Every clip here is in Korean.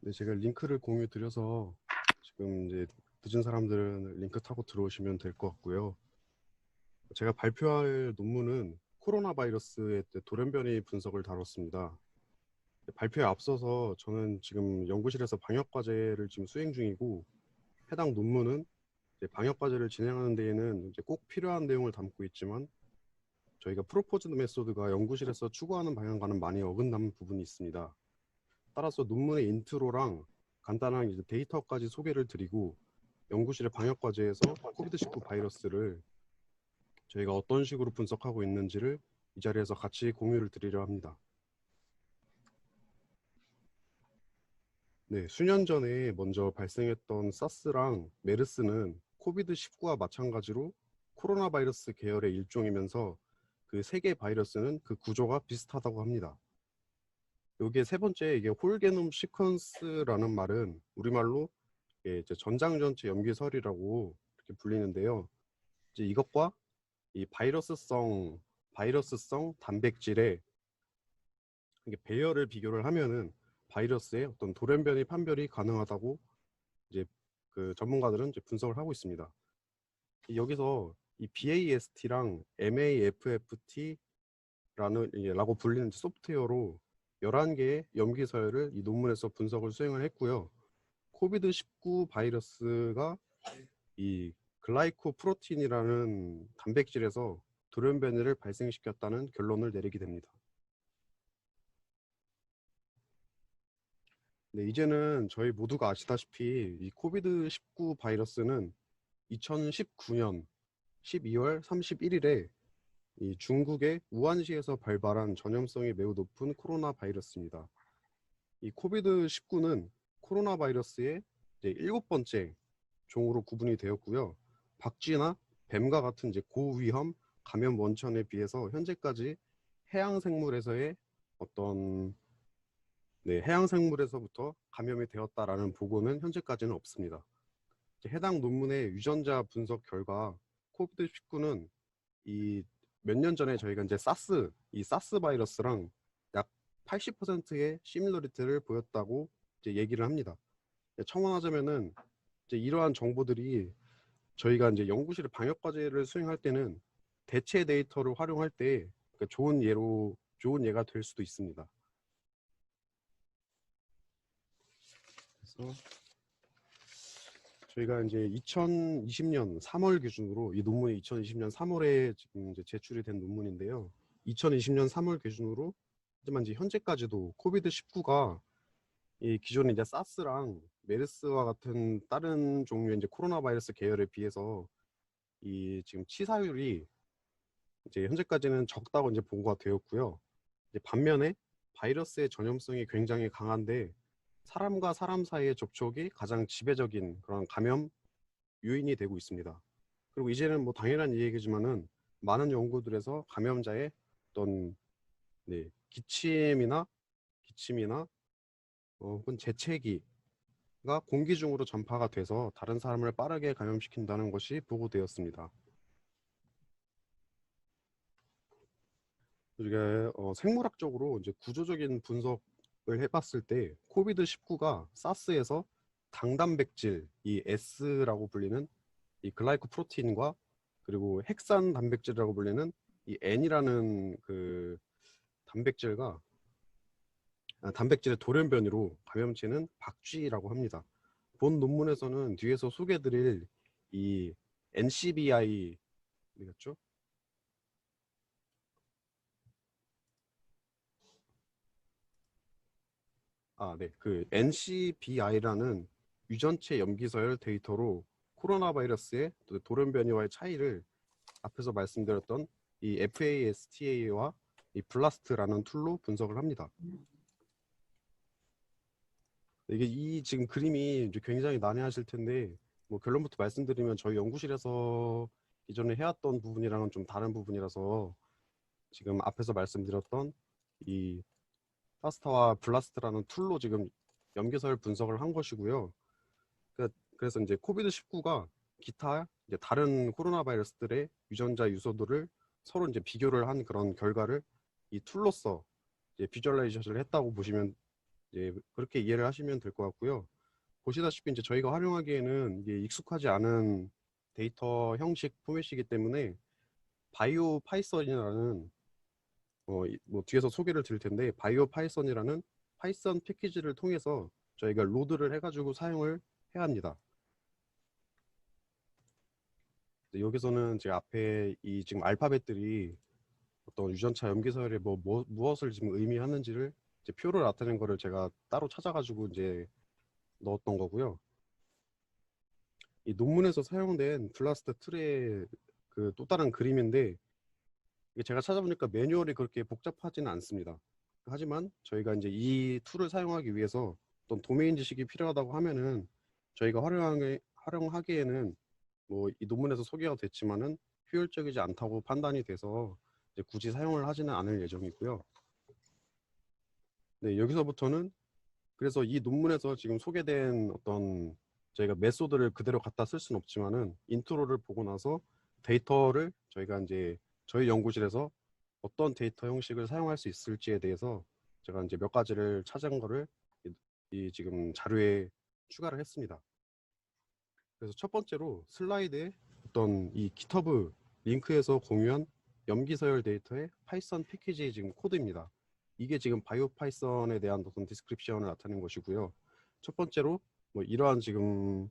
네, 제가 링크를 공유 드려서 지금 이제 늦은 사람들은 링크 타고 들어오시면 될 것 같고요. 제가 발표할 논문은 코로나 바이러스의 돌연변이 분석을 다뤘습니다. 발표에 앞서서 저는 지금 연구실에서 방역 과제를 지금 수행 중이고, 해당 논문은 이제 방역 과제를 진행하는 데에는 이제 꼭 필요한 내용을 담고 있지만, 저희가 프로포즈드 메소드가 연구실에서 추구하는 방향과는 많이 어긋나는 부분이 있습니다. 따라서 논문의 인트로랑 간단한 이제 데이터까지 소개를 드리고, 연구실의 방역 과제에서 코비드-19 바이러스를 저희가 어떤 식으로 분석하고 있는지를 이 자리에서 같이 공유를 드리려 합니다. 네, 수년 전에 먼저 발생했던 사스랑 메르스는 코비드-19와 마찬가지로 코로나 바이러스 계열의 일종이면서 그 세 개 바이러스는 그 구조가 비슷하다고 합니다. 여기에 세 번째, 이게 홀게놈 시퀀스라는 말은 우리말로 이제 전장전체 염기설이라고 이렇게 불리는데요. 이제 이것과 이 바이러스성 단백질의 이게 배열을 비교를 하면은 바이러스의 어떤 돌연변이 판별이 가능하다고 이제 그 전문가들은 이제 분석을 하고 있습니다. 여기서 이 BAST랑 MAFFT라고 불리는 소프트웨어로 11개의 염기서열을 이 논문에서 분석을 수행을 했고요. 코비드-19 바이러스가 이 글라이코프로틴이라는 단백질에서 돌연변이를 발생시켰다는 결론을 내리게 됩니다. 네, 이제는 저희 모두가 아시다시피 이 코비드-19 바이러스는 2019년 12월 31일에 이 중국의 우한시에서 발발한 전염성이 매우 높은 코로나 바이러스입니다. 이 코비드-19는 코로나 바이러스의 이제 7번째 종으로 구분이 되었고요. 박쥐나 뱀과 같은 이제 고위험 감염 원천에 비해서 현재까지 해양 생물에서의 어떤 해양 생물에서부터 감염이 되었다라는 보고는 현재까지는 없습니다. 해당 논문의 유전자 분석 결과 코비드-19는 이 몇 년 전에 저희가 이제 사스 바이러스랑 약 80%의 시밀러리티를 보였다고 이제 얘기를 합니다. 첨언하자면은 이제 이러한 정보들이 저희가 이제 연구실의 방역 과제를 수행할 때는 대체 데이터를 활용할 때 좋은 예가 될 수도 있습니다. 그래서 저희가 이제 2020년 3월 기준으로 이 논문이 2020년 3월에 지금 이제 제출이 된 논문인데요. 2020년 3월 기준으로 하지만 이제 현재까지도 코비드-19가 이 기존의 이제 사스랑 메르스와 같은 다른 종류의 이제 코로나 바이러스 계열에 비해서 이 지금 치사율이 이제 현재까지는 적다고 이제 보고가 되었고요. 이제 반면에 바이러스의 전염성이 굉장히 강한데 사람과 사람 사이의 접촉이 가장 지배적인 그런 감염 요인이 되고 있습니다. 그리고 이제는 뭐 당연한 얘기지만은 많은 연구들에서 감염자의 어떤 기침이나 혹은 재채기가 공기 중으로 전파가 돼서 다른 사람을 빠르게 감염시킨다는 것이 보고되었습니다. 우리가 생물학적으로 이제 구조적인 분석을 해봤을 때 코비드-19가 사스에서 당단백질 이 S라고 불리는 이 글라이코 프로틴과 그리고 핵산 단백질이라고 불리는 이 N이라는 그 단백질과 단백질의 돌연변이로 감염체는 박쥐라고 합니다. 본 논문에서는 뒤에서 소개드릴 이 NCBI 죠 그 NCBI라는 유전체 염기서열 데이터로 코로나 바이러스의 돌연변이와의 차이를 앞에서 말씀드렸던 이 FASTA와 이 블라스트라는 툴로 분석을 합니다. 이게 이 지금 그림이 이제 굉장히 난해하실 텐데 뭐 결론부터 말씀드리면 저희 연구실에서 이전에 해왔던 부분이랑은 좀 다른 부분이라서 지금 앞에서 말씀드렸던 이 파스타와 블라스트라는 툴로 지금 염기서열 분석을 한 것이고요. 그래서 이제 코비드-19가 기타 이제 다른 코로나 바이러스들의 유전자 유소들을 서로 이제 비교를 한 그런 결과를 이 툴로서 이제 비주얼라이제이션을 했다고 보시면 이제 그렇게 이해를 하시면 될 것 같고요. 보시다시피 이제 저희가 활용하기에는 이게 익숙하지 않은 데이터 형식 포맷이기 때문에 바이오 파이썬이라는 뭐 뒤에서 소개를 드릴 텐데 바이오 파이썬이라는 파이썬 패키지를 통해서 저희가 로드를 해가지고 사용을 해야 합니다. 여기서는 제 앞에 이 지금 알파벳들이 어떤 유전차 염기 서열에 무엇을 지금 의미하는지를 이제 표로 나타낸 거를 제가 따로 찾아가지고 이제 넣었던 거고요. 이 논문에서 사용된 블라스트 툴의 그 또 다른 그림인데 이게 제가 찾아보니까 매뉴얼이 그렇게 복잡하지는 않습니다. 하지만 저희가 이제 이 툴을 사용하기 위해서 어떤 도메인 지식이 필요하다고 하면은 저희가 활용하기에는 뭐 이 논문에서 소개가 됐지만은 효율적이지 않다고 판단이 돼서 이제 굳이 사용을 하지는 않을 예정이고요. 네, 여기서부터는 그래서 이 논문에서 지금 소개된 어떤 저희가 메소드를 그대로 갖다 쓸 수는 없지만은 인트로를 보고 나서 데이터를 저희가 이제 저희 연구실에서 어떤 데이터 형식을 사용할 수 있을지에 대해서 제가 이제 몇 가지를 찾은 거를 이 지금 자료에 추가를 했습니다. 그래서 첫 번째로 슬라이드에 어떤 이 GitHub 링크에서 공유한 염기 서열 데이터의 파이썬 패키지 지금 코드입니다. 이게 지금 바이오 파이썬에 대한 어떤 디스크립션을 나타낸 것이고요. 첫 번째로 뭐 이러한 지금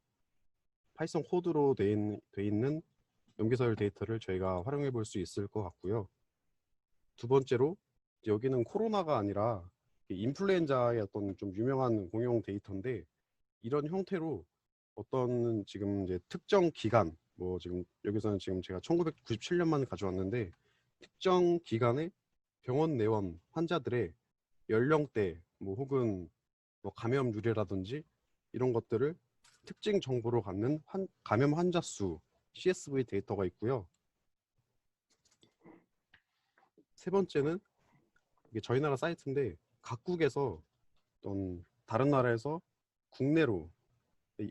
파이썬 코드로 돼 있는 염기 서열 데이터를 저희가 활용해 볼 수 있을 것 같고요. 두 번째로 여기는 코로나가 아니라 인플루엔자의 어떤 좀 유명한 공용 데이터인데 이런 형태로 어떤 지금 이제 특정 기간 뭐 지금 여기서는 지금 제가 1997년만 가져왔는데 특정 기간에 병원 내원 환자들의 연령대 뭐 혹은 뭐 감염 유래라든지 이런 것들을 특징 정보로 갖는 감염 환자 수 CSV 데이터가 있고요. 세 번째는 이게 저희 나라 사이트인데 각국에서 어떤 다른 나라에서 국내로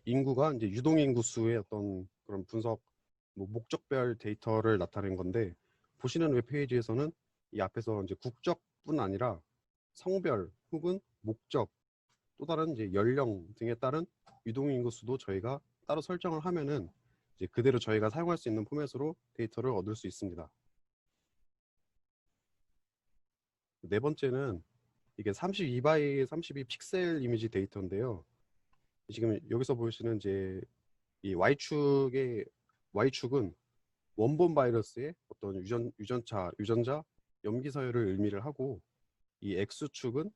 인구가 이제 유동 인구 수의 어떤 그런 분석 뭐 목적별 데이터를 나타낸 건데 보시는 웹페이지에서는 이 앞에서 이제 국적뿐 아니라 성별 혹은 목적 또 다른 이제 연령 등에 따른 유동 인구 수도 저희가 따로 설정을 하면은 이제 그대로 저희가 사용할 수 있는 포맷으로 데이터를 얻을 수 있습니다. 네 번째는 이게 32 x 32 픽셀 이미지 데이터인데요. 지금 여기서 보시는 이제 이 Y축은 원본 바이러스의 어떤 유전자 염기 서열을 의미를 하고 이 X축은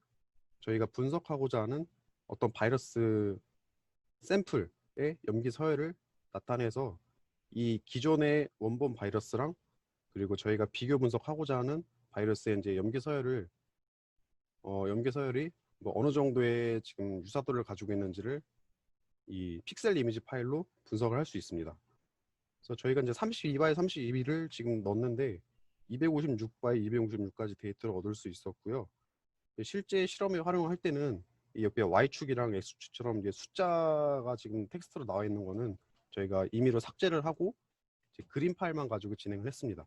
저희가 분석하고자 하는 어떤 바이러스 샘플의 염기 서열을 나타내서 이 기존의 원본 바이러스랑 그리고 저희가 비교 분석하고자 하는 바이러스의 이제 염기 서열이 뭐 어느 정도의 지금 유사도를 가지고 있는지를 이 픽셀 이미지 파일로 분석을 할 수 있습니다. 그래서 저희가 이제 32바이 32를 지금 넣었는데 256바이 256까지 데이터를 얻을 수 있었고요. 실제 실험에 활용할 때는 이 옆에 Y축이랑 X축처럼 이제 숫자가 지금 텍스트로 나와 있는 거는 저희가 임의로 삭제를 하고 이제 그림 파일만 가지고 진행을 했습니다.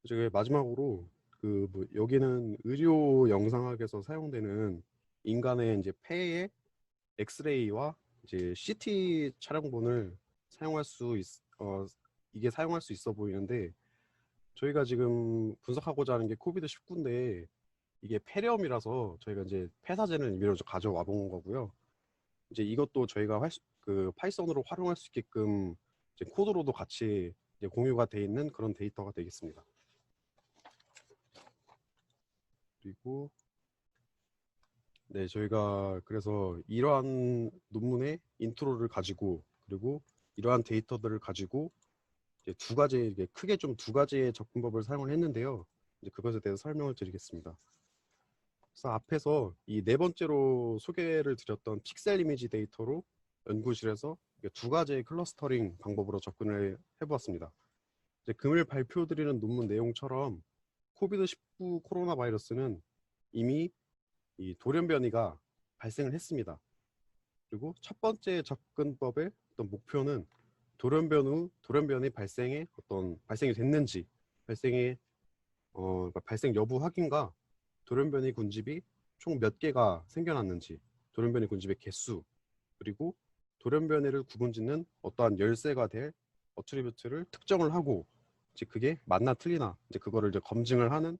저희 마지막으로 그 뭐 여기는 의료 영상학에서 사용되는 인간의 이제 폐의 엑스레이와 이제 CT 촬영본을 사용할 수 이게 사용할 수 있어 보이는데 저희가 지금 분석하고자 하는 게 코비드 19인데 이게 폐렴이라서 저희가 이제 폐사진을 임의로 가져와 본 거고요. 이제 이것도 저희가 그 파이썬으로 활용할 수 있게끔 이제 코드로도 같이 이제 공유가 돼 있는 그런 데이터가 되겠습니다. 그리고 네, 저희가 그래서 이러한 논문의 인트로를 가지고 그리고 이러한 데이터들을 가지고 이제 이게 크게 좀 두 가지의 접근법을 사용을 했는데요. 이제 그것에 대해서 설명을 드리겠습니다. 그래서 앞에서 이 네 번째로 소개를 드렸던 픽셀 이미지 데이터로 연구실에서 두 가지의 클러스터링 방법으로 접근을 해보았습니다. 이제 금일 발표드리는 논문 내용처럼 코비드-19 코로나 바이러스는 이미 이 돌연 변이가 발생을 했습니다. 그리고 첫 번째 접근법의 어떤 목표는 돌연 변이 발생이 됐는지 그러니까 발생 여부 확인과 돌연변이 군집이 총 몇 개가 생겨났는지, 돌연변이 군집의 개수, 그리고 돌연변이를 구분짓는 어떠한 열쇠가 될 어트리뷰트를 특정을 하고, 이제 그게 맞나 틀리나 이제 그거를 이제 검증을 하는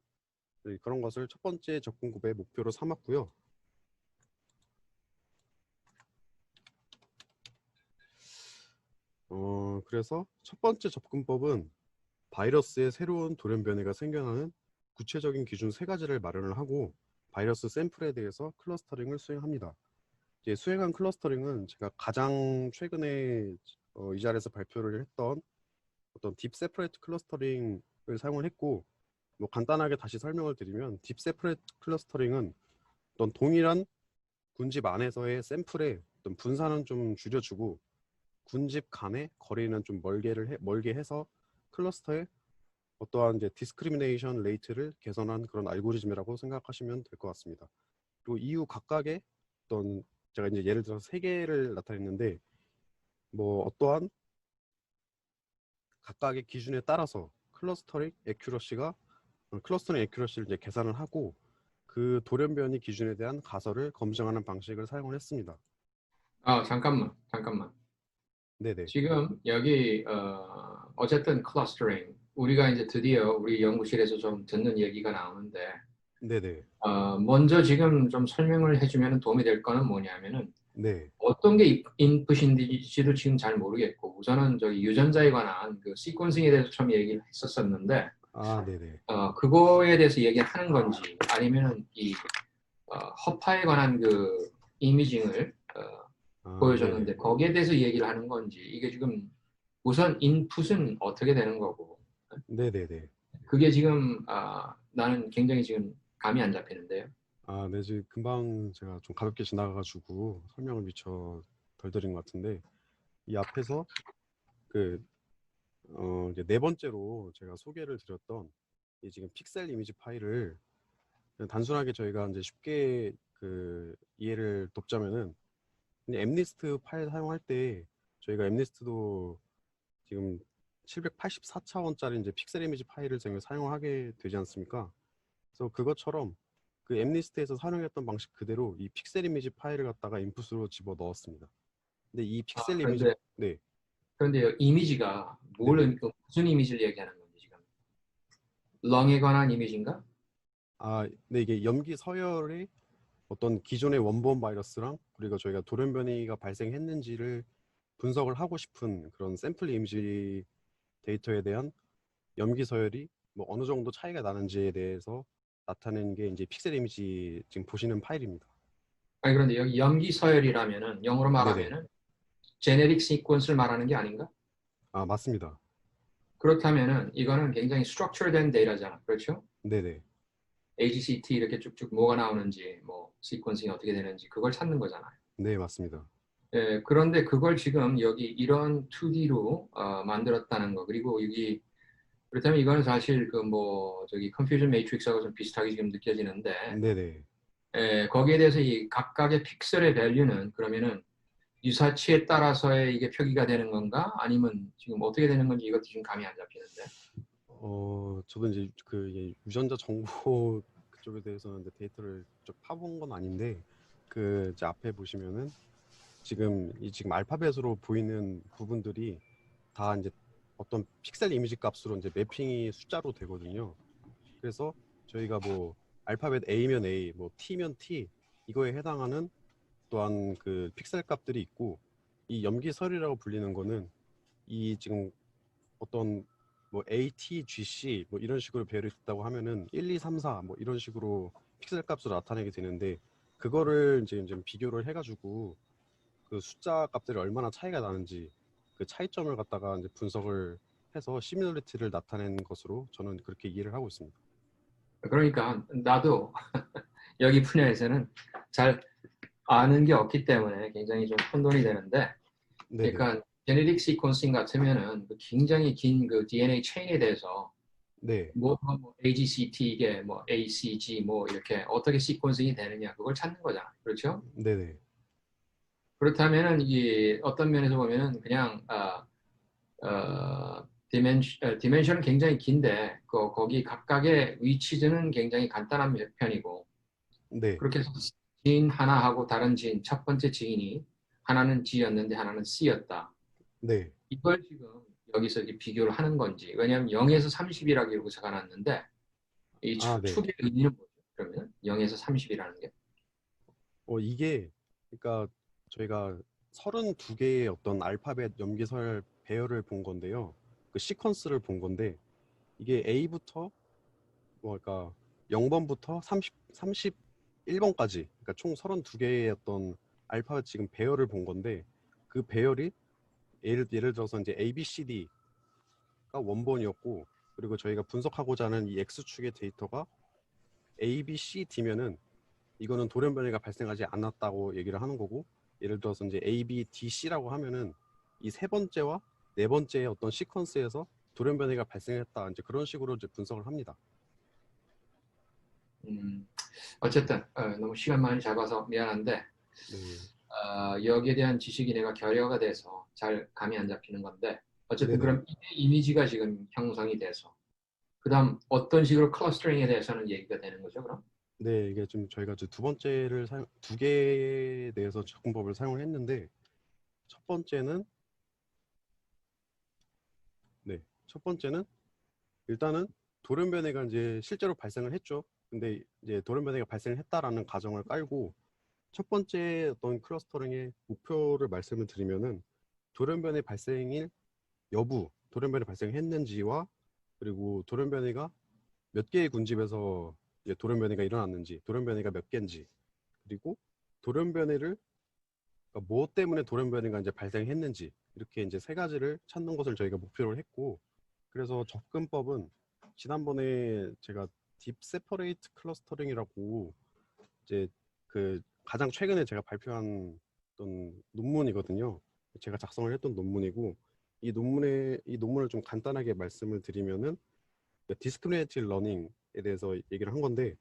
그런 것을 첫 번째 접근법의 목표로 삼았고요. 그래서 첫 번째 접근법은 바이러스의 새로운 돌연변이가 생겨나는 구체적인 기준 세 가지를 마련을 하고 바이러스 샘플에 대해서 클러스터링을 수행합니다. 이제 수행한 클러스터링은 제가 가장 최근에 이 자리에서 발표를 했던 어떤 딥 세퍼레이트 클러스터링을 사용을 했고, 뭐 간단하게 다시 설명을 드리면 딥 세퍼레이트 클러스터링은 어떤 동일한 군집 안에서의 샘플의 어떤 분산은 좀 줄여주고 군집 간의 거리는 좀 멀게 해서 클러스터의 어떠한 이제 디스크리미네이션 레이트를 개선한 그런 알고리즘이라고 생각하시면 될 것 같습니다. 그리고 이후 각각의 어떤 제가 이제 예를 들어서 세 개를 나타냈는데 뭐 어떠한 각각의 기준에 따라서 클러스터링 애큐러시를 이제 계산을 하고 그 돌연변이 기준에 대한 가설을 검증하는 방식을 사용을 했습니다. 잠깐만. 네네. 지금 여기 어쨌든 클러스터링 우리가 이제 드디어 우리 연구실에서 좀 듣는 얘기가 나오는데 네네. 먼저 지금 좀 설명을 해주면 도움이 될 거는 뭐냐면은 네. 어떤 게 인풋인지도 지금 잘 모르겠고 우선은 저기 유전자에 관한 그 시퀀싱에 대해서 처음 얘기를 했었었는데 네네. 그거에 대해서 얘기하는 건지 아니면은 이 허파에 관한 그 이미징을 네네. 보여줬는데 거기에 대해서 얘기를 하는 건지 이게 지금 우선 인풋은 어떻게 되는 거고 네네네. 그게 지금 나는 굉장히 지금 감이 안 잡히는데요. 네, 지금 금방 제가 좀 가볍게 지나가가지고 설명을 미처 덜 드린 것 같은데 이 앞에서 그 이제 네 번째로 제가 소개를 드렸던 이 지금 픽셀 이미지 파일을 그냥 단순하게 저희가 이제 쉽게 그 이해를 돕자면은 그냥 엠니스트 파일 사용할 때 저희가 엠니스트도 지금 784차원짜리 이제 픽셀 이미지 파일을 저희가 사용하게 되지 않습니까? 그래서 그것처럼 그 엠니스트에서 사용했던 방식 그대로 이 픽셀 이미지 파일을 갖다가 인풋으로 집어 넣었습니다. 근데 이 픽셀 이미지 그런데 네, 이미지가 네네. 무슨 이미지를 얘기하는 건지 지금 렁에 관한 이미지인가? 네, 이게 염기 서열의 어떤 기존의 원본 바이러스랑 그리고 저희가 돌연변이가 발생했는지를 분석을 하고 싶은 그런 샘플 이미지 데이터에 대한 염기 서열이 뭐 어느 정도 차이가 나는지에 대해서 나타내는 게 이제 픽셀 이미지 지금 보시는 파일입니다. 아니 그런데 여기 염기 서열이라면은 영어로 네네. 말하면은 제네릭 시퀀스를 말하는 게 아닌가? 맞습니다. 그렇다면은 이거는 굉장히 스트럭처된 데이터잖아. 그렇죠? 네네. AGCT 이렇게 쭉쭉 뭐가 나오는지 뭐 시퀀싱이 어떻게 되는지 그걸 찾는 거잖아요. 네, 맞습니다. 그런데 그걸 지금 여기 이런 2D로 만들었다는 거. 그리고 여기 그렇다면 이거는 사실 그 뭐 저기 컨퓨전 매트릭스하고 좀 비슷하게 지금 느껴지는데 네네. 거기에 대해서 이 각각의 픽셀의 밸류는 그러면은 유사치에 따라서의 이게 표기가 되는 건가? 아니면 지금 어떻게 되는 건지 이것도 지금 감이 안 잡히는데. 저도 이제 그 이게 유전자 정보 그쪽에 대해서는 이제 데이터를 쭉 파본 건 아닌데 그 이제 앞에 보시면은 지금 알파벳으로 보이는 부분들이 다 이제 어떤 픽셀 이미지 값으로 이제 매핑이 숫자로 되거든요. 그래서 저희가 뭐 알파벳 A면 A, 뭐 T면 T 이거에 해당하는 또한 그 픽셀 값들이 있고 이 염기설이라고 불리는 거는 이 지금 어떤 뭐 AT, GC 뭐 이런 식으로 배열이 됐다고 하면은 1, 2, 3, 4 뭐 이런 식으로 픽셀 값으로 나타내게 되는데 그거를 이제 비교를 해가지고 그 숫자 값들이 얼마나 차이가 나는지 그 차이점을 갖다가 이제 분석을 해서 시뮬리티를 나타낸 것으로 저는 그렇게 이해를 하고 있습니다. 그러니까 나도 여기 분야에서는 잘 아는 게 없기 때문에 굉장히 좀 혼돈이 되는데, 네네. 그러니까 제네릭 시퀀싱 같으면은 그 굉장히 긴 그 DNA 체인에 대해서 네. 뭐 AGCT 이게 뭐 ACG 뭐 이렇게 어떻게 시퀀싱이 되느냐 그걸 찾는 거잖아. 그렇죠? 네네. 그렇다면은 이 어떤 면에서 보면은 그냥 디멘션은 굉장히 긴데 거기 각각의 위치는 굉장히 간단한 편이고 네. 그렇게 해서 지인 하나하고 다른 지인 첫 번째 지인이 하나는 G였는데 하나는 C였다. 네. 이걸 지금 여기서 이제 비교를 하는 건지 왜냐하면 0에서 30이라고 이러고 적어놨는데 이 아, 네. 축의 의미는 뭐죠? 그러면 0에서 30이라는 게 이게 그러니까 저희가 32개의 어떤 알파벳 염기설 배열을 본 건데요. 그 시퀀스를 본 건데 이게 A부터 그러니까 0번부터 31번까지 그러니까 총 32개의 어떤 알파벳 지금 배열을 본 건데 그 배열이 예를 들어서 이제 A, B, C, D가 원본이었고 그리고 저희가 분석하고자 하는 이 X축의 데이터가 A, B, C, D면은 이거는 돌연변이가 발생하지 않았다고 얘기를 하는 거고 예를 들어서 이제 A, B, D, C라고 하면은 이 세 번째와 네 번째의 어떤 시퀀스에서 돌연변이가 발생했다 이제 그런 식으로 이제 분석을 합니다. 음, 어쨌든 너무 시간 많이 잡아서 미안한데 네, 여기에 대한 지식이 내가 결여가 돼서 잘 감이 안 잡히는 건데 어쨌든 네네. 그럼 이미지가 지금 형성이 돼서 그다음 어떤 식으로 클러스터링에 대해서는 얘기가 되는 거죠, 그럼? 네, 이게 좀 저희가 이제 두 개에 대해서 접근법을 사용을 했는데 첫 번째는 네, 첫 번째는 일단은 돌연변이가 이제 실제로 발생을 했죠. 근데 이제 돌연변이가 발생을 했다라는 가정을 깔고 첫 번째 어떤 클러스터링의 목표를 말씀을 드리면은 돌연변이 발생일 여부, 돌연변이 발생했는지와 그리고 돌연변이가 몇 개의 군집에서 이제 돌연변이가 일어났는지, 돌연변이가 몇 개인지, 그리고 돌연변이를 그러니까 뭐 때문에 돌연변이가 이제 발생했는지 이렇게 이제 세 가지를 찾는 것을 저희가 목표로 했고 그래서 접근법은 지난번에 제가 딥 세퍼레이트 클러스터링이라고 이제 그 가장 최근에 제가 발표한 어떤 논문이거든요. 제가 작성을 했던 논문이고 이 논문을 좀 간단하게 말씀을 드리면은 디스크리미네이티브 러닝에 대해서 얘기를 한 건데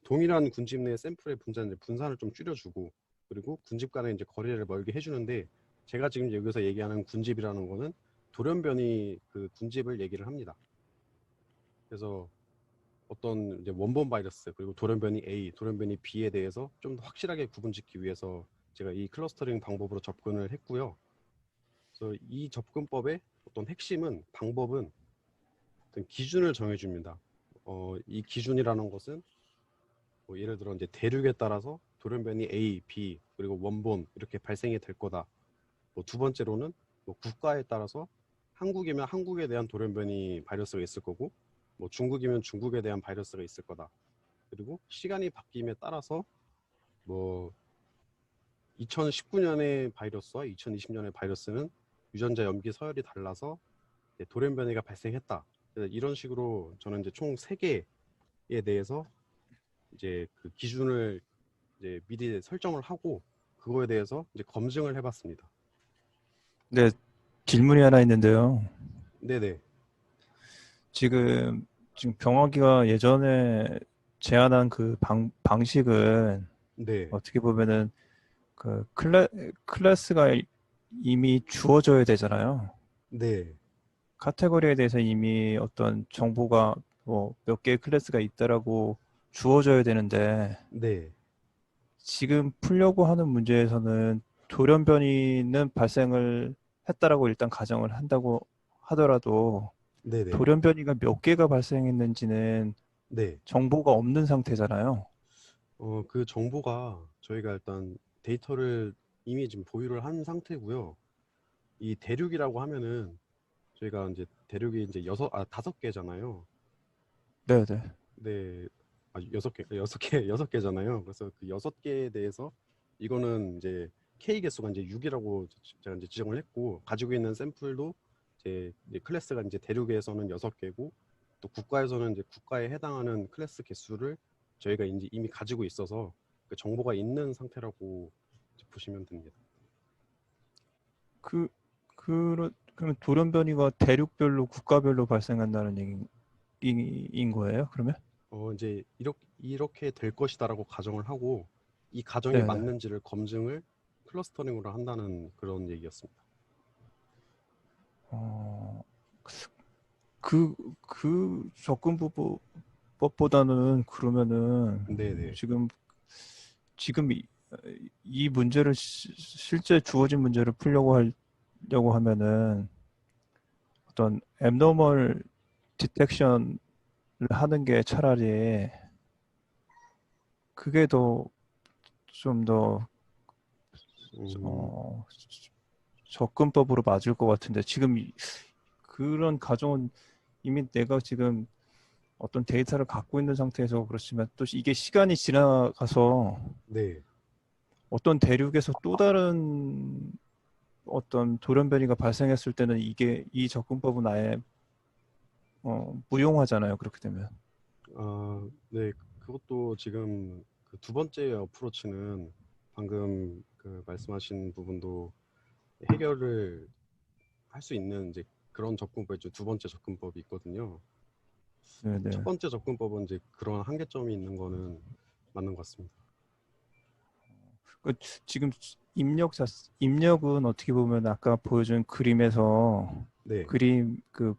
동일한 군집 내 샘플의 분산을 좀 줄여주고 그리고 군집 간의 이제 거리를 멀게 해주는데 제가 지금 여기서 얘기하는 군집이라는 거는 돌연변이 그 군집을 얘기를 합니다. 그래서 어떤 이제 원본 바이러스 그리고 돌연변이 A, 돌연변이 B에 대해서 좀 더 확실하게 구분짓기 위해서 제가 이 클러스터링 방법으로 접근을 했고요. 그래서 이 접근법의 어떤 핵심은 방법은 어떤 기준을 정해줍니다. 이 기준이라는 것은 뭐 예를 들어 이제 대륙에 따라서 돌연변이 A, B 그리고 원본 이렇게 발생이 될 거다. 뭐 두 번째로는 뭐 국가에 따라서 한국이면 한국에 대한 돌연변이 바이러스가 있을 거고 뭐 중국이면 중국에 대한 바이러스가 있을 거다. 그리고 시간이 바뀜에 따라서 뭐 2019년의 바이러스와 2020년의 바이러스는 유전자 염기 서열이 달라서 돌연변이가 발생했다. 이런 식으로 저는 이제 총 3개에 대해서 이제 그 기준을 이제 미리 설정을 하고 그거에 대해서 이제 검증을 해봤습니다. 네, 질문이 하나 있는데요. 네네. 지금 병원기가 예전에 제안한 그 방식은 네. 어떻게 보면은 그 클래스가 이미 주어져야 되잖아요. 네. 카테고리에 대해서 이미 어떤 정보가 뭐 몇 개의 클래스가 있다라고 주어져야 되는데 네. 지금 풀려고 하는 문제에서는 돌연변이는 발생을 했다라고 일단 가정을 한다고 하더라도 네네. 돌연변이가 몇 개가 발생했는지는 네. 정보가 없는 상태잖아요. 그 정보가 저희가 일단 데이터를 이미 지금 보유를 한 상태고요. 이 대륙이라고 하면은 저희가 이제 대륙이 이제 5개잖아요. 네네. 네. 6개잖아요. 그래서 그 6개에 대해서 이거는 이제 K 개수가 이제 6이라고 제가 이제 지정을 했고 가지고 있는 샘플도 이제 클래스가 이제 대륙에서는 6개고 또 국가에서는 이제 국가에 해당하는 클래스 개수를 저희가 이제 이미 가지고 있어서 그 정보가 있는 상태라고 보시면 됩니다. 그러면 돌연변이가 대륙별로 국가별로 발생한다는 얘기인 거예요? 그러면? 이제 이렇게 될 것이다라고 가정을 하고 이 가정이 네네. 맞는지를 검증을 클러스터링으로 한다는 그런 얘기였습니다. 어, 그 접근법보다는 그러면은 네네. 지금 이 문제를 실제 주어진 문제를 풀려고 하면은 어떤 abnormal detection을 하는 게 차라리 그게 더 좀 더 음, 접근법으로 맞을 것 같은데 지금 그런 가정은 이미 내가 지금 어떤 데이터를 갖고 있는 상태에서 그렇지만 또 이게 시간이 지나가서 네. 어떤 대륙에서 또 다른 어떤 돌연변이가 발생했을 때는 이게 이 접근법은 아예 무용하잖아요. 그렇게 되면. 네. 그것도 지금 그 두 번째 어프로치는 방금 그 말씀하신 부분도 해결을 할 수 있는 이제 그런 접근법이죠. 두 번째 접근법이 있거든요. 첫 네네. 번째 접근법은 이제 그런 한계점이 있는 거는 맞는 것 같습니다. 그 지금 입력은 어떻게 보면 아까 보여준 그림에서 네. 그림 그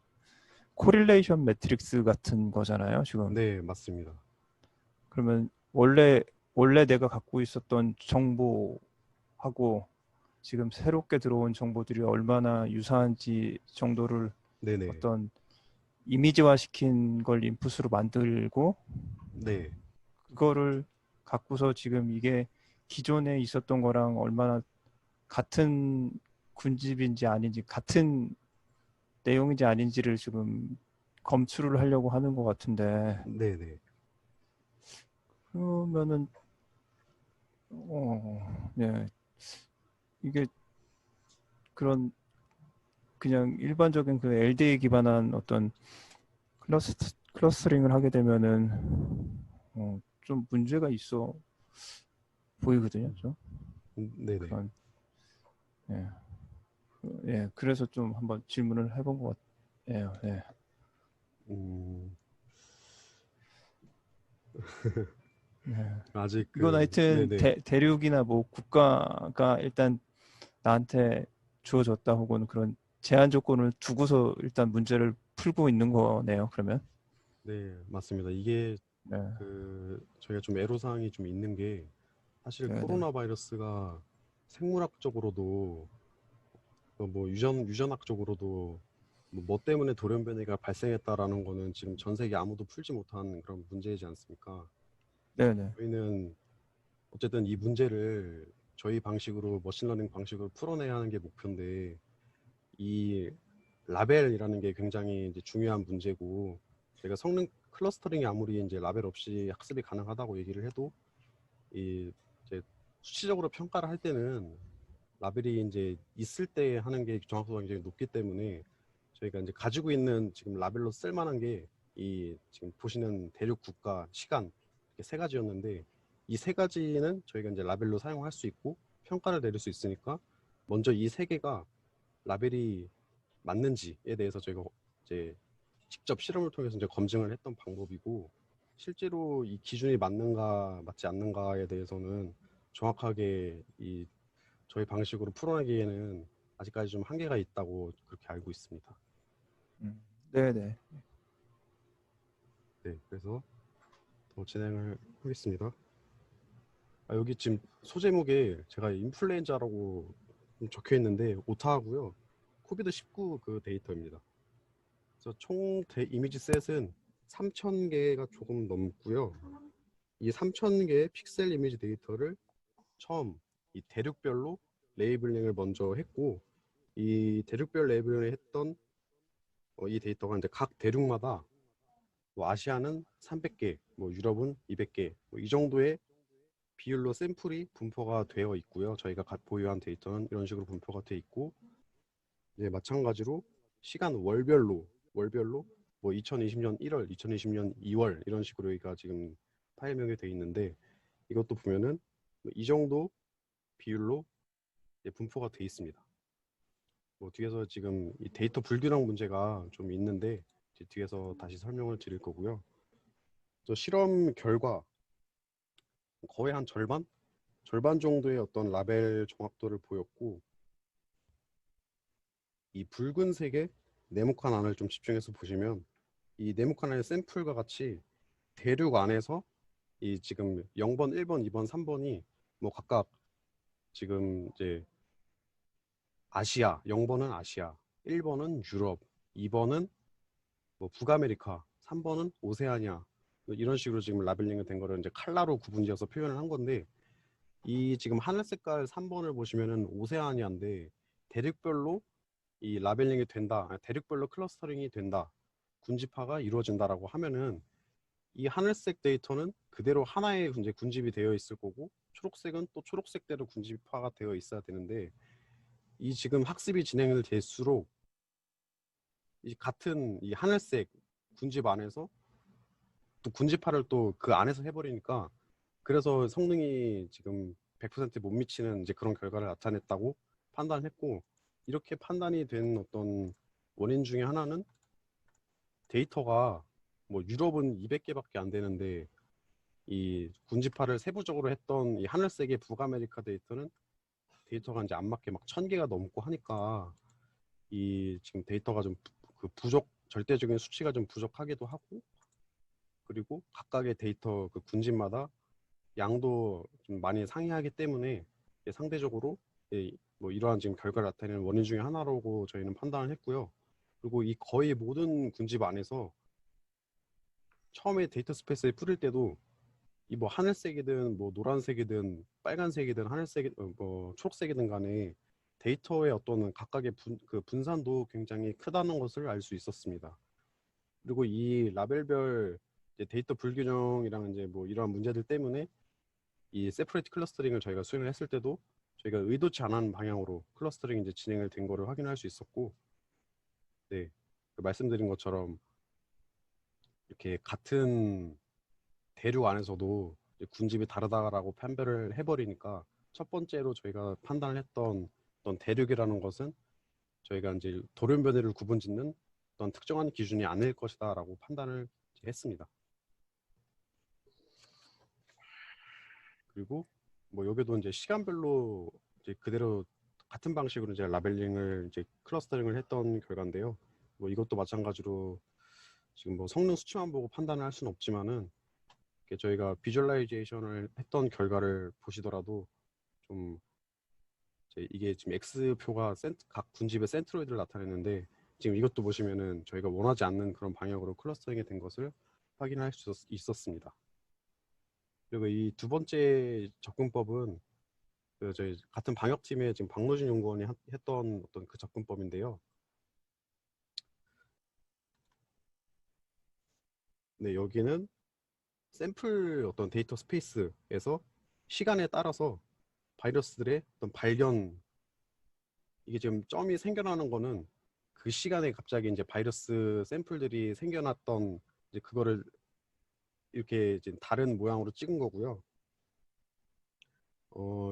코릴레이션 매트릭스 같은 거잖아요. 지금. 네, 맞습니다. 그러면 원래 내가 갖고 있었던 정보하고 지금 새롭게 들어온 정보들이 얼마나 유사한지 정도를 네네. 어떤 이미지화 시킨 걸 인풋으로 만들고 네. 그거를 갖고서 지금 이게 기존에 있었던 거랑 얼마나 같은 군집인지 아닌지 같은 내용인지 아닌지를 지금 검출을 하려고 하는 것 같은데 네네. 그러면은 네 이게 그런 그냥 일반적인 그 LDA 기반한 어떤 클러스터링을 하게 되면은 좀 문제가 있어 보이거든요. 좀 네네. 그런 예, 예 그래서 좀 한번 질문을 해본 것 같아요. 예. 음, 네. 아직 이건 하여튼 네네. 대륙이나 뭐 국가가 일단 나한테 주어졌다 혹은 그런 제한 조건을 두고서 일단 문제를 풀고 있는 거네요. 그러면 네, 맞습니다. 이게 네, 저희가 좀 애로사항이 좀 있는 게 사실 네, 네, 코로나 바이러스가 생물학적으로도 뭐 유전학적으로도 뭐 때문에 돌연변이가 발생했다라는 거는 지금 전 세계 아무도 풀지 못한 그런 문제이지 않습니까? 네, 네, 저희는 어쨌든 이 문제를 저희 방식으로 머신러닝 방식으로 풀어내야 하는 게 목표인데 이 라벨이라는 게 굉장히 이제 중요한 문제고 저희가 성능 클러스터링이 아무리 이제 라벨 없이 학습이 가능하다고 얘기를 해도 이 이제 수치적으로 평가를 할 때는 라벨이 이제 있을 때 하는 게 정확도가 굉장히 높기 때문에 저희가 이제 가지고 있는 지금 라벨로 쓸만한 게 이 지금 보시는 대륙 국가 시간 이렇게 세 가지였는데 이 세 가지는 저희가 이제 라벨로 사용할 수 있고 평가를 내릴 수 있으니까 먼저 이 세 개가 라벨이 맞는지에 대해서 저희가 이제 직접 실험을 통해서 이제 검증을 했던 방법이고 실제로 이 기준이 맞는가 맞지 않는가에 대해서는 정확하게 이 저희 방식으로 풀어내기에는 아직까지 좀 한계가 있다고 그렇게 알고 있습니다. 네, 네, 네, 그래서 더 진행을 하겠습니다. 여기 지금 소제목에 제가 인플루엔자라고 적혀 있는데 오타하고요. 코비드 19 그 데이터입니다. 그래서 총 이미지 셋은 3,000개가 조금 넘고요. 이 3,000개의 픽셀 이미지 데이터를 처음 이 대륙별로 레이블링을 먼저 했고 이 대륙별 레이블링을 했던 이 데이터가 이제 각 대륙마다 뭐 아시아는 300개, 뭐 유럽은 200개, 뭐 이 정도의 비율로 샘플이 분포가 되어 있고요. 저희가 보유한 데이터는 이런 식으로 분포가 되어 있고 이제 마찬가지로 시간 월별로 뭐 2020년 1월, 2020년 2월 이런 식으로 여기가 지금 파일명이 되어 있는데 이것도 보면은 이 정도 비율로 분포가 되어 있습니다. 뭐 뒤에서 지금 이 데이터 불균형 문제가 좀 있는데 뒤에서 다시 설명을 드릴 거고요. 저 실험 결과 거의 한 절반 정도의 어떤 라벨 정확도를 보였고 이 붉은색의 네모칸 안을 좀 집중해서 보시면 이 네모칸 안의 샘플과 같이 대륙 안에서 이 지금 0번, 1번, 2번, 3번이 뭐 각각 지금 이제 아시아, 0번은 아시아, 1번은 유럽, 2번은 뭐 북아메리카, 3번은 오세아니아 뭐 이런 식으로 지금 라벨링이 된 거를 이제 칼라로 구분지어서 표현을 한 건데 이 지금 하늘 색깔 3번을 보시면은 오세아니아인데 대륙별로 이 라벨링이 된다, 대륙별로 클러스터링이 된다, 군집화가 이루어진다라고 하면은 이 하늘색 데이터는 그대로 하나의 이제 군집이 되어 있을 거고 초록색은 또 초록색대로 군집화가 되어 있어야 되는데 이 지금 학습이 진행될수록 이 같은 이 하늘색 군집 안에서 또 군집화를 또 그 안에서 해버리니까 그래서 성능이 지금 100%못 미치는 이제 그런 결과를 나타냈다고 판단했고 이렇게 판단이 된 어떤 원인 중에 하나는 데이터가 뭐 유럽은 200개밖에 안 되는데 이 군집화를 세부적으로 했던 이 하늘색의 북아메리카 데이터는 데이터가 이제 안 맞게 막 1000개가 넘고 하니까 이 지금 데이터가 좀 그 부족 절대적인 수치가 좀 부족하기도 하고 그리고 각각의 데이터 그 군집마다 양도 좀 많이 상이하기 때문에 상대적으로 뭐 이러한 지금 결과를 나타내는 원인 중에 하나라고 저희는 판단을 했고요. 그리고 이 거의 모든 군집 안에서 처음에 데이터 스페이스에 뿌릴 때도 이 뭐 하늘색이든 뭐 노란색이든 빨간색이든 하늘색 뭐 초록색이든 간에 데이터의 어떤 각각의 그 분산도 굉장히 크다는 것을 알 수 있었습니다. 그리고 이 라벨별 이제 데이터 불균형이랑 이제 뭐 이러한 문제들 때문에 이 세퍼레이트 클러스터링을 저희가 수행을 했을 때도 저희가 의도치 않은 방향으로 클러스터링이 이제 진행을 된 거를 확인할 수 있었고, 네, 그 말씀드린 것처럼 이렇게 같은 대륙 안에서도 이제 군집이 다르다라고 판별을 해버리니까 첫 번째로 저희가 판단을 했던 어떤 대륙이라는 것은 저희가 이제 돌연변이를 구분짓는 어떤 특정한 기준이 아닐 것이다라고 판단을 이제 했습니다. 그리고 뭐 여기도 이제 시간별로 이제 그대로 같은 방식으로 이제 라벨링을 이제 클러스터링을 했던 결과인데요. 뭐 이것도 마찬가지로 지금 뭐 성능 수치만 보고 판단을 할 수는 없지만은 이렇게 저희가 비주얼라이제이션을 했던 결과를 보시더라도 좀 이게 지금 X표가 각 군집의 센트로이드를 나타내는데 지금 이것도 보시면은 저희가 원하지 않는 그런 방향으로 클러스터링이 된 것을 확인할 수 있었습니다. 그리고 이 두 번째 접근법은 그 저희 같은 방역팀의 지금 박노진 연구원이 했던 어떤 그 접근법인데요. 네, 여기는 샘플 어떤 데이터 스페이스에서 시간에 따라서 바이러스들의 어떤 발견 이게 지금 점이 생겨나는 거는 그 시간에 갑자기 이제 바이러스 샘플들이 생겨났던 이제 그거를 이렇게 이제 다른 모양으로 찍은 거고요.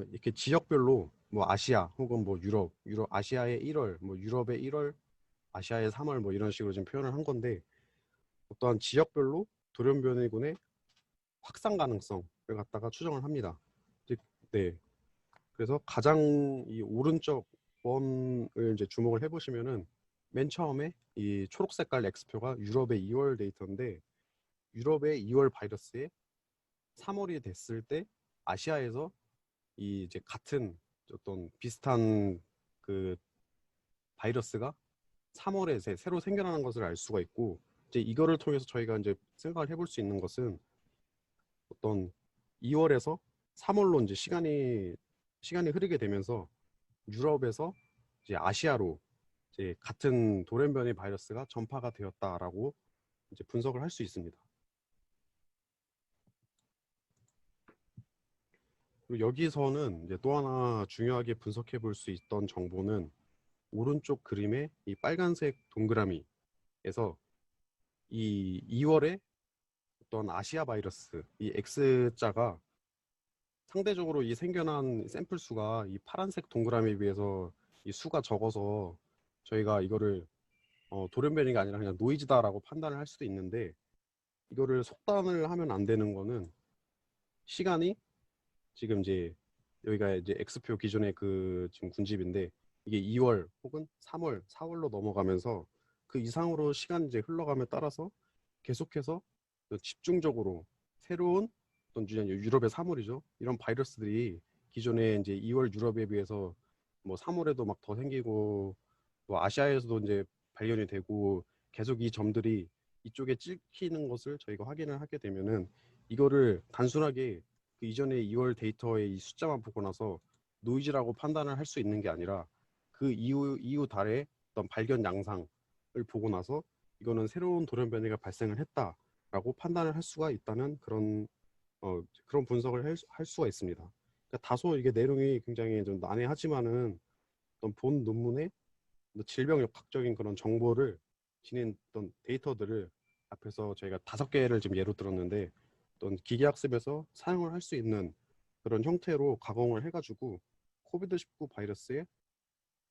이렇게 지역별로 뭐 아시아 혹은 뭐 유럽 아시아의 1월, 뭐 유럽의 1월, 아시아의 3월 뭐 이런 식으로 지금 표현을 한 건데 어떠한 지역별로 돌연변이군의 확산 가능성을 갖다가 추정을 합니다. 네. 그래서 가장 이 오른쪽 원을 이제 주목을 해보시면은 맨 처음에 이 초록 색깔 X표가 유럽의 2월 데이터인데 유럽의 2월 바이러스에 3월이 됐을 때 아시아에서 이 이제 같은 어떤 비슷한 그 바이러스가 3월에 새로 생겨나는 것을 알 수가 있고 이제 이거를 통해서 저희가 이제 생각을 해볼 수 있는 것은 어떤 2월에서 3월로 이제 시간이 흐르게 되면서 유럽에서 이제 아시아로 이제 같은 돌연변이 바이러스가 전파가 되었다라고 이제 분석을 할 수 있습니다. 그리고 여기서는 이제 또 하나 중요하게 분석해 볼 수 있던 정보는 오른쪽 그림의 이 빨간색 동그라미에서 이 2월에 어떤 아시아 바이러스 이 X자가 상대적으로 이 생겨난 샘플 수가 이 파란색 동그라미에 비해서 이 수가 적어서 저희가 이거를 돌연변이가 아니라 그냥 노이즈다라고 판단을 할 수도 있는데 이거를 속단을 하면 안 되는 거는 시간이 지금 이제 여기가 이제 X표 기존의 그 지금 군집인데 이게 2월 혹은 3월, 4월로 넘어가면서 그 이상으로 시간이 이제 흘러감에 따라서 계속해서 그 집중적으로 새로운 어떤 유럽의 사물이죠. 이런 바이러스들이 기존에 이제 2월 유럽에 비해서 뭐 3월에도 막 더 생기고 또 아시아에서도 이제 발견이 되고 계속 이 점들이 이쪽에 찍히는 것을 저희가 확인을 하게 되면은 이거를 단순하게 그 이전에 2월 데이터의 이 숫자만 보고 나서 노이즈라고 판단을 할 수 있는 게 아니라 그 이후 달에 어떤 발견 양상을 보고 나서 이거는 새로운 돌연변이가 발생을 했다라고 판단을 할 수가 있다는 그런 분석을 할 수가 있습니다. 그러니까 다소 이게 내용이 굉장히 좀 난해하지만은 어떤 본 논문에 질병 역학적인 그런 정보를 지닌 어떤 데이터들을 앞에서 저희가 5개를 지금 예로 들었는데 어떤 기계학습에서 사용을 할 수 있는 그런 형태로 가공을 해가지고 코비드-19 바이러스의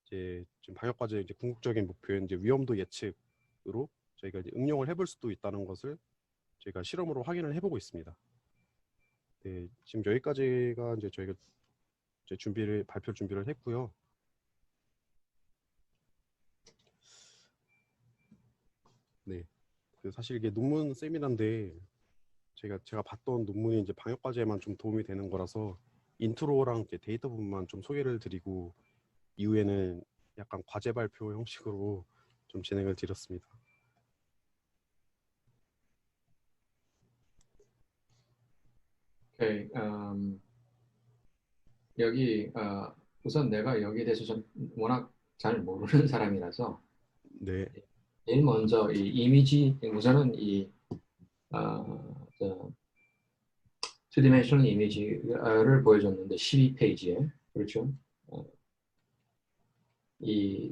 이제 지금 방역 과제 이제 궁극적인 목표인 이제 위험도 예측으로 저희가 이제 응용을 해볼 수도 있다는 것을 저희가 실험으로 확인을 해보고 있습니다. 네, 지금 여기까지가 이제 저희가 이제 발표 준비를 했고요. 네, 그 사실 이게 논문 세미나인데 제가 봤던 논문이 이제 방역 과제에만 좀 도움이 되는 거라서 인트로랑 이제 데이터 부분만 좀 소개를 드리고 이후에는 약간 과제 발표 형식으로 좀 진행을 드렸습니다. 오케이. 여기 우선 내가 여기에 대해서 좀 워낙 잘 모르는 사람이라서 네, 제일 먼저 이 이미지 우선은 이 투디멘셔널 이미지를 보여줬는데 12페이지에 그렇죠?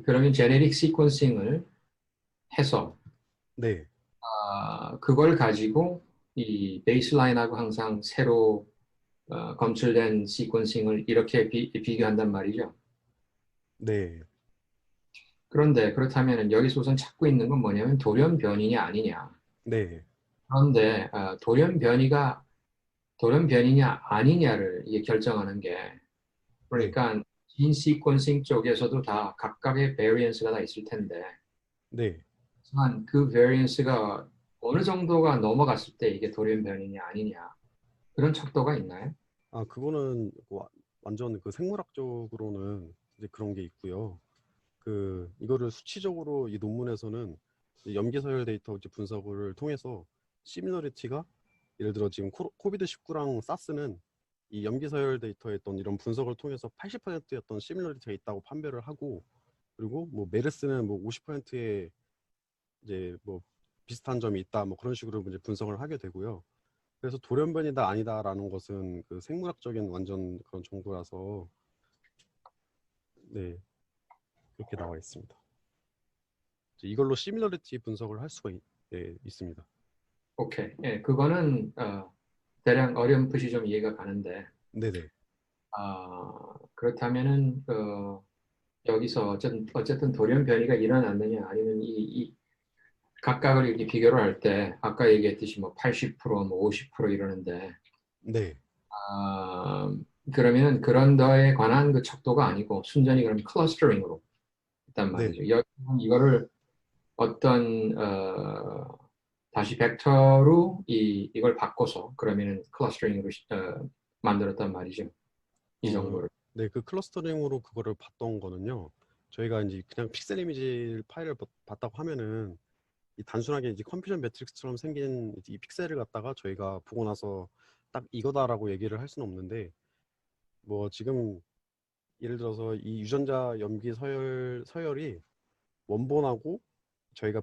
그러면 제네릭 시퀀싱을 해서 네, 그걸 가지고 이 베이스라인하고 항상 새로 검출된 시퀀싱을 이렇게 비교한단 말이죠. 네, 그런데 그렇다면 여기서 우선 찾고 있는 건 뭐냐면 돌연변이냐 아니냐. 네, 그런데 돌연변이냐 아니냐를 이게 결정하는 게 네, 그러니까 진 시퀀싱 쪽에서도 다 각각의 베리언스가 다 있을 텐데 네. 하지만 그 베리언스가 어느 정도가 넘어갔을 때 이게 돌연변이냐 아니냐 그런 척도가 있나요? 그거는 완전 그 생물학적으로는 이제 그런 게 있고요. 이거를 수치적으로 이 논문에서는 염기서열 데이터 이제 분석을 통해서 시미너리티가 예를 들어 지금 코비드-19랑 사스는 이 염기서열 데이터에 어떤 이런 분석을 통해서 80%였던 시미너리티가 있다고 판별을 하고 그리고 뭐 메르스는 뭐 50%의 이제 뭐 비슷한 점이 있다 뭐 그런 식으로 이제 분석을 하게 되고요. 그래서 돌연변이다 아니다라는 것은 그 생물학적인 완전 그런 정보라서 네 그렇게 나와 있습니다. 이걸로 시밀러리티 분석을 할 수가 있습니다. 오케이. 예, 그거는 대략 어렴풋이 좀 이해가 가는데 네네. 그렇다면은 여기서 어쨌든 돌연변이가 일어났느냐 아니면 이 각각을 이렇게 비교를 할 때 아까 얘기했듯이 뭐 80%, 뭐 50% 이러는데 네. 그러면 그런 거에 관한 그 척도가 아니고 순전히 그럼 클러스터링으로 했단 네. 말이죠. 이거를 어떤 다시 벡터로 이걸 바꿔서 그러면은 클러스터링으로 만들었단 말이죠. 이 정보를. 네, 그 클러스터링으로 그거를 봤던 거는요. 저희가 이제 그냥 픽셀 이미지 파일을 봤다고 하면은 이 단순하게 이제 컴퓨전 매트릭스처럼 생긴 이 픽셀을 갖다가 저희가 보고 나서 딱 이거다라고 얘기를 할 수는 없는데 뭐 지금 예를 들어서 이 유전자 염기 서열이 원본하고 저희가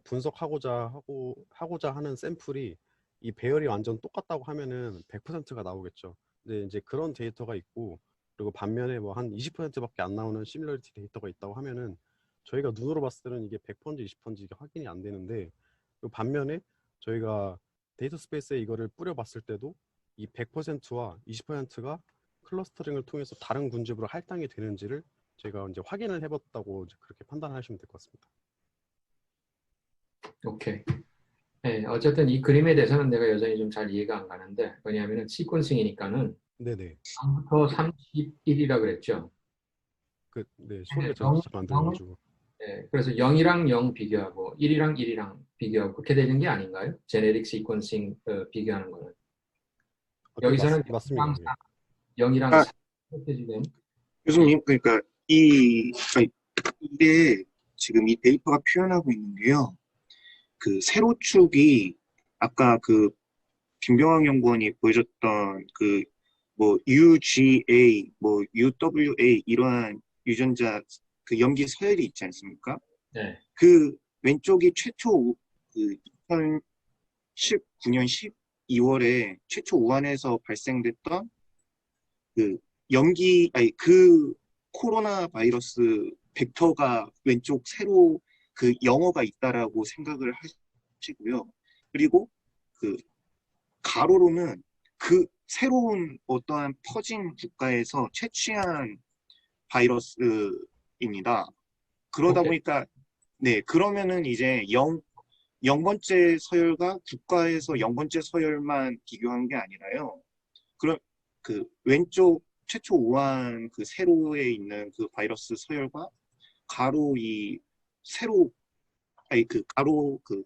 하고자 하는 샘플이 이 배열이 완전 똑같다고 하면은 100%가 나오겠죠. 근데 이제 그런 데이터가 있고 그리고 반면에 뭐 한 20%밖에 안 나오는 시뮬러리티 데이터가 있다고 하면은 저희가 눈으로 봤을 때는 이게 100%인지 20%인지 이게 확인이 안 되는데 그 반면에 저희가 데이터 스페이스에 이거를 뿌려봤을 때도 이 100%와 20%가 클러스터링을 통해서 다른 군집으로 할당이 되는지를 제가 이제 확인을 해봤다고 이제 그렇게 판단하시면 될 것 같습니다. 오케이. 네, 어쨌든 이 그림에 대해서는 내가 여전히 좀 잘 이해가 안 가는데 왜냐하면 시퀀싱이니까는 네네. 3부터 31이라 그랬죠. 네, 소리가 영, 잠깐 안 영, 들려가지고. 예, 그래서 0이랑 0 비교하고 1이랑 1이랑 비교하고 그렇게 되는 게 아닌가요? 제네릭 시퀀싱 비교하는 거는. 여기서는 맞습니다. 0이랑 예. 4, 0이랑 아, 4 이렇게 지금 교수님, 그러니까 아니, 이게 지금 이 데이터가 표현하고 있는 게요. 그 세로축이 아까 그 김병학 연구원이 보여줬던 그 뭐 UGA, 뭐 UWA 이러한 유전자 그 염기 서열이 있지 않습니까? 네. 그 왼쪽이 최초 그 2019년 12월에 최초 우한에서 발생됐던 그 아니 그 코로나 바이러스 벡터가 왼쪽 세로 그 영어가 있다라고 생각을 하시고요. 그리고 그 가로로는 그 새로운 어떠한 퍼진 국가에서 채취한 바이러스입니다. 그러다 오케이. 보니까 네, 그러면은 이제 0번째 서열과 국가에서 0번째 서열만 비교한 게 아니라요. 그럼 그 왼쪽 최초 우한 그 세로에 있는 그 바이러스 서열과 가로 이 세로 아니 그 가로 그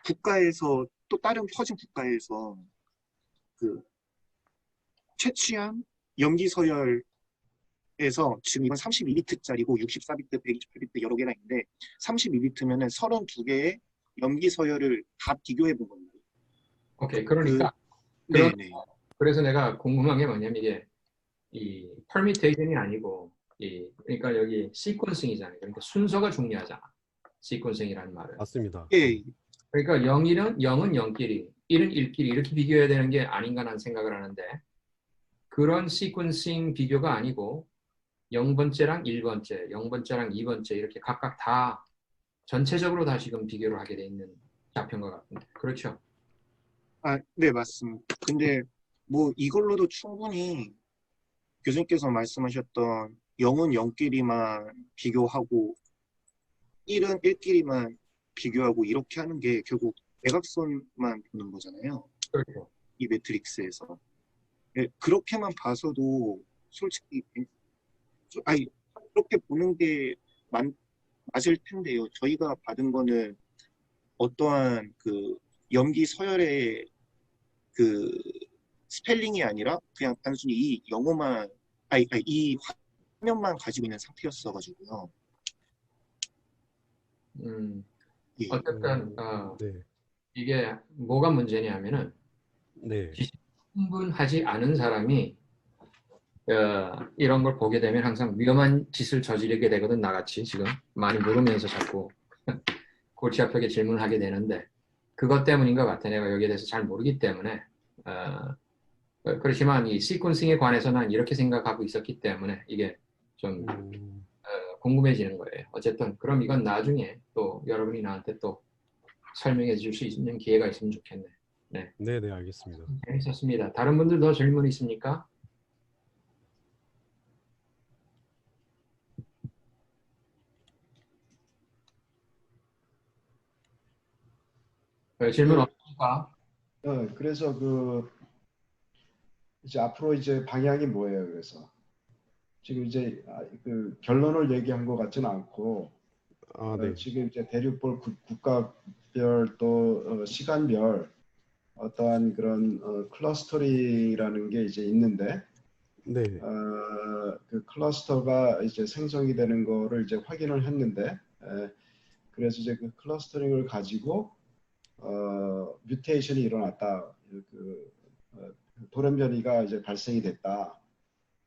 국가에서 또 다른 퍼진 국가에서 그 채취한 염기 서열에서 지금 이건 32비트짜리고 64비트, 128비트 여러 개가 있는데 32비트면은 32개의 염기 서열을 다 비교해 본 겁니다. 오케이. 그러니까 네네. 그래서 내가 궁금한 게 뭐냐면 이게 이 permutation이 아니고 그러니까 여기 sequencing이잖아요. 그러니까 순서가 중요하잖아. sequencing이라는 말은. 맞습니다. 예, 그러니까 0은 0끼리, 1은 1끼리 이렇게 비교해야 되는 게 아닌가라는 생각을 하는데 그런 시퀀싱 비교가 아니고 0번째랑 1번째, 0번째랑 2번째 이렇게 각각 다 전체적으로 다 지금 비교를 하게 돼 있는 좌표인 것 같은데. 그렇죠? 네, 맞습니다. 근데 뭐 이걸로도 충분히 교수님께서 말씀하셨던 0은 0끼리만 비교하고 1은 1끼리만 비교하고 이렇게 하는 게 결국 대각선만 보는 거잖아요. 그렇죠. 이 매트릭스에서. 예, 그렇게만 봐서도 솔직히 아니 그렇게 보는 게 맞을 텐데요. 저희가 받은 거는 어떠한 그 염기 서열의 그 스펠링이 아니라 그냥 단순히 이 영어만 아니 이 화면만 가지고 있는 상태였어가지고요. 예. 어쨌든 네. 이게 뭐가 문제냐면은 네. 지식 충분하지 않은 사람이 이런 걸 보게 되면 항상 위험한 짓을 저지르게 되거든. 나같이 지금 많이 모르면서 자꾸 골치 아프게 질문을 하게 되는데 그것 때문인 것 같아. 내가 여기에 대해서 잘 모르기 때문에 그렇지만 이 시퀀싱에 관해서 난 이렇게 생각하고 있었기 때문에 이게 좀 궁금해지는 거예요. 어쨌든 그럼 이건 나중에 또 여러분이 나한테 또 설명해 줄 수 있는 기회가 있으면 좋겠네. 네, 네, 알겠습니다. 재밌었습니다. 다른 분들 더 질문 있습니까? 질문 없습니까? 그래서 이제 앞으로 이제 방향이 뭐예요? 그래서 지금 이제 그 결론을 얘기한 것 같지는 않고 네. 지금 이제 대륙별 국가별 또 시간별 어떠한 그런 클러스터링이라는 게 이제 있는데 네. 그 클러스터가 이제 생성이 되는 거를 이제 확인을 했는데 그래서 이제 그 클러스터링을 가지고 뮤테이션이 일어났다. 돌연변이가 이제 발생이 됐다.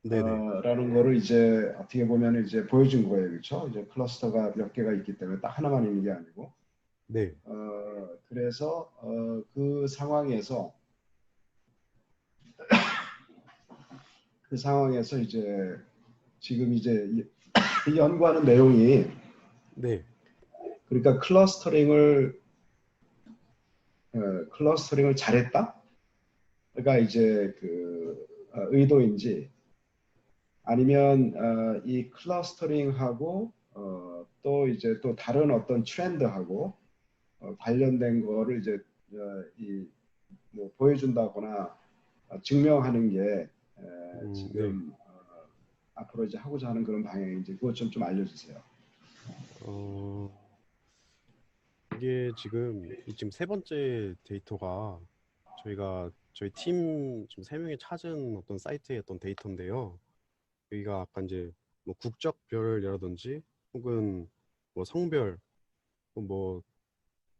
네네. 라는 거를 이제 어떻게 보면 이제 보여준 거예요. 그렇죠? 이제 클러스터가 몇 개가 있기 때문에 딱 하나만 있는 게 아니고. 네. 그래서 그 상황에서 이제 지금 이제 이 연구하는 내용이 네. 그러니까 클러스터링을 잘했다? 그러니까 이제 그 의도인지 아니면 이 클러스터링하고 또 이제 또 다른 어떤 트렌드하고 관련된 거를 이제 뭐 보여준다거나 증명하는 게 지금 네. 앞으로 이제 하고자 하는 그런 방향인지 그것 좀 알려주세요. 어, 이게 지금 세 번째 데이터가 저희 팀 지금 세 명이 찾은 어떤 사이트의 어떤 데이터인데요. 여기가 아까 이제 뭐 국적별이라든지 혹은 뭐 성별, 뭐,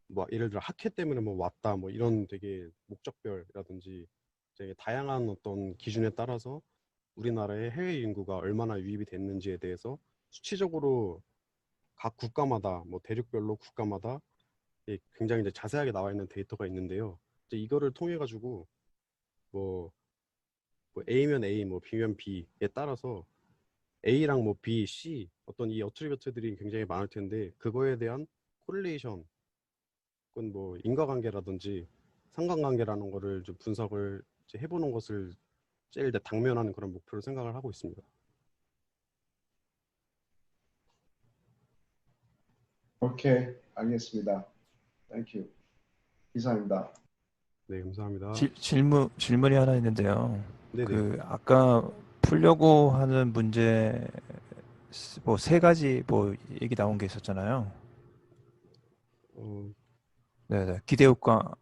뭐 예를 들어 학회 때문에 뭐 왔다 뭐 이런 되게 목적별이라든지 되게 다양한 어떤 기준에 따라서 우리나라의 해외 인구가 얼마나 유입이 됐는지에 대해서 수치적으로 각 국가마다 뭐 대륙별로 국가마다 굉장히 이제 자세하게 나와 있는 데이터가 있는데요. 이제 이거를 통해 가지고 뭐, 뭐 A면 A, 뭐 B면 B에 따라서 A랑 뭐 B, C 어떤 이 어트리뷰트들이 굉장히 많을 텐데 그거에 대한 코릴레이션 혹은 뭐 인과관계라든지 상관관계라는 거를 좀 분석을 이제 해보는 것을 제일 이제 당면하는 그런 목표로 생각을 하고 있습니다. 오케이, 알겠습니다. 땡큐. 이상입니다. 네, 감사합니다. 질문이 하나 있는데요. 네네. 그 아까 풀려고 하는 문제 뭐 세 가지 뭐 얘기 나온 게 있었잖아요. 어, 네네. 기대 효과,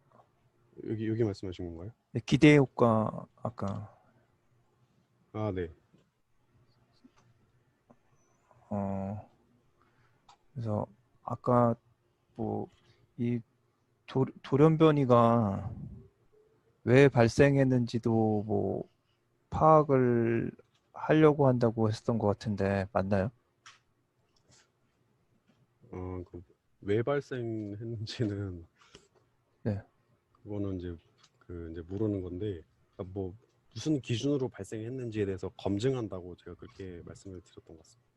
여기 말씀하신 건가요? 네, 기대 효과 아까 아, 네. 어 그래서 아까 뭐 이 돌연변이가 왜 발생했는지도 뭐 파악을 하려고 한다고 했었던 것 같은데 맞나요? 왜 발생했는지는 네. 그거는 이제 모르는 건데 그러니까 뭐 무슨 기준으로 발생했는지에 대해서 검증한다고 제가 그렇게 말씀을 드렸던 것 같습니다.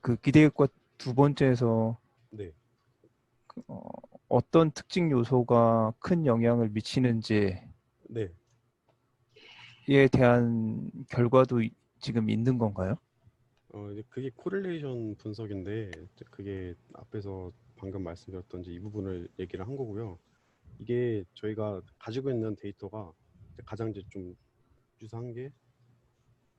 그 기대 효과 두 번째에서 네, 어, 어떤 특징 요소가 큰 영향을 미치는지에 네. 대한 결과도 지금 있는 건가요? 이제 그게 코릴레이션 분석인데 이제 그게 앞에서 방금 말씀드렸던 이제 이 부분을 얘기를 한 거고요. 이게 저희가 가지고 있는 데이터가 이제 가장 이제 좀 유사한 게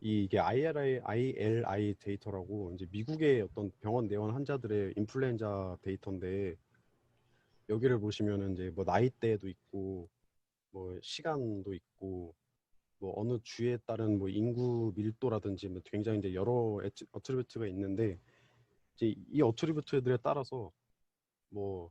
이게 ILI 데이터라고 이제 미국의 어떤 병원 내원 환자들의 인플루엔자 데이터인데 여기를 보시면은 이제 뭐 나이대도 있고 뭐 시간도 있고 뭐 어느 주에 따른 뭐 인구 밀도라든지 뭐 굉장히 이제 여러 어트리뷰트가 있는데 이제 이 어트리뷰트들에 따라서 뭐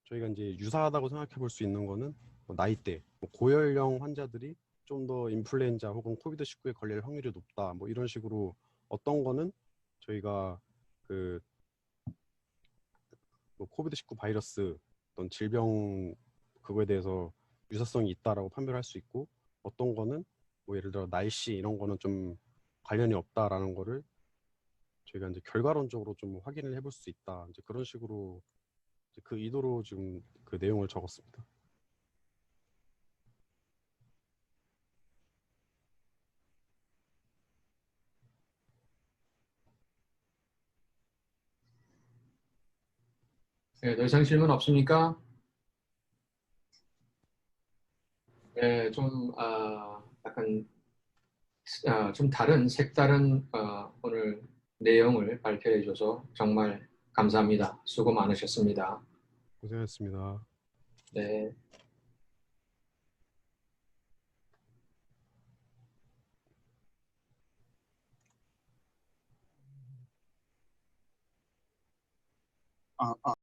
저희가 이제 유사하다고 생각해 볼 수 있는 거는 뭐 나이대, 뭐 고연령 환자들이 좀 더 인플루엔자 혹은 코비드19에 걸릴 확률이 높다. 뭐 이런 식으로 어떤 거는 저희가 그 뭐 코비드19 바이러스 어떤 질병 그거에 대해서 유사성이 있다라고 판별할 수 있고 어떤 거는 뭐 예를 들어 날씨 이런 거는 좀 관련이 없다라는 거를 저희가 이제 결과론적으로 좀 확인을 해볼 수 있다. 이제 그런 식으로 이제 그 의도로 지금 그 내용을 적었습니다. 네, 더 이상 질문 없습니까? 네, 좀 약간 좀 다른 색다른 오늘 내용을 발표해 줘서 정말 감사합니다. 수고 많으셨습니다. 고생하셨습니다. 네. 아,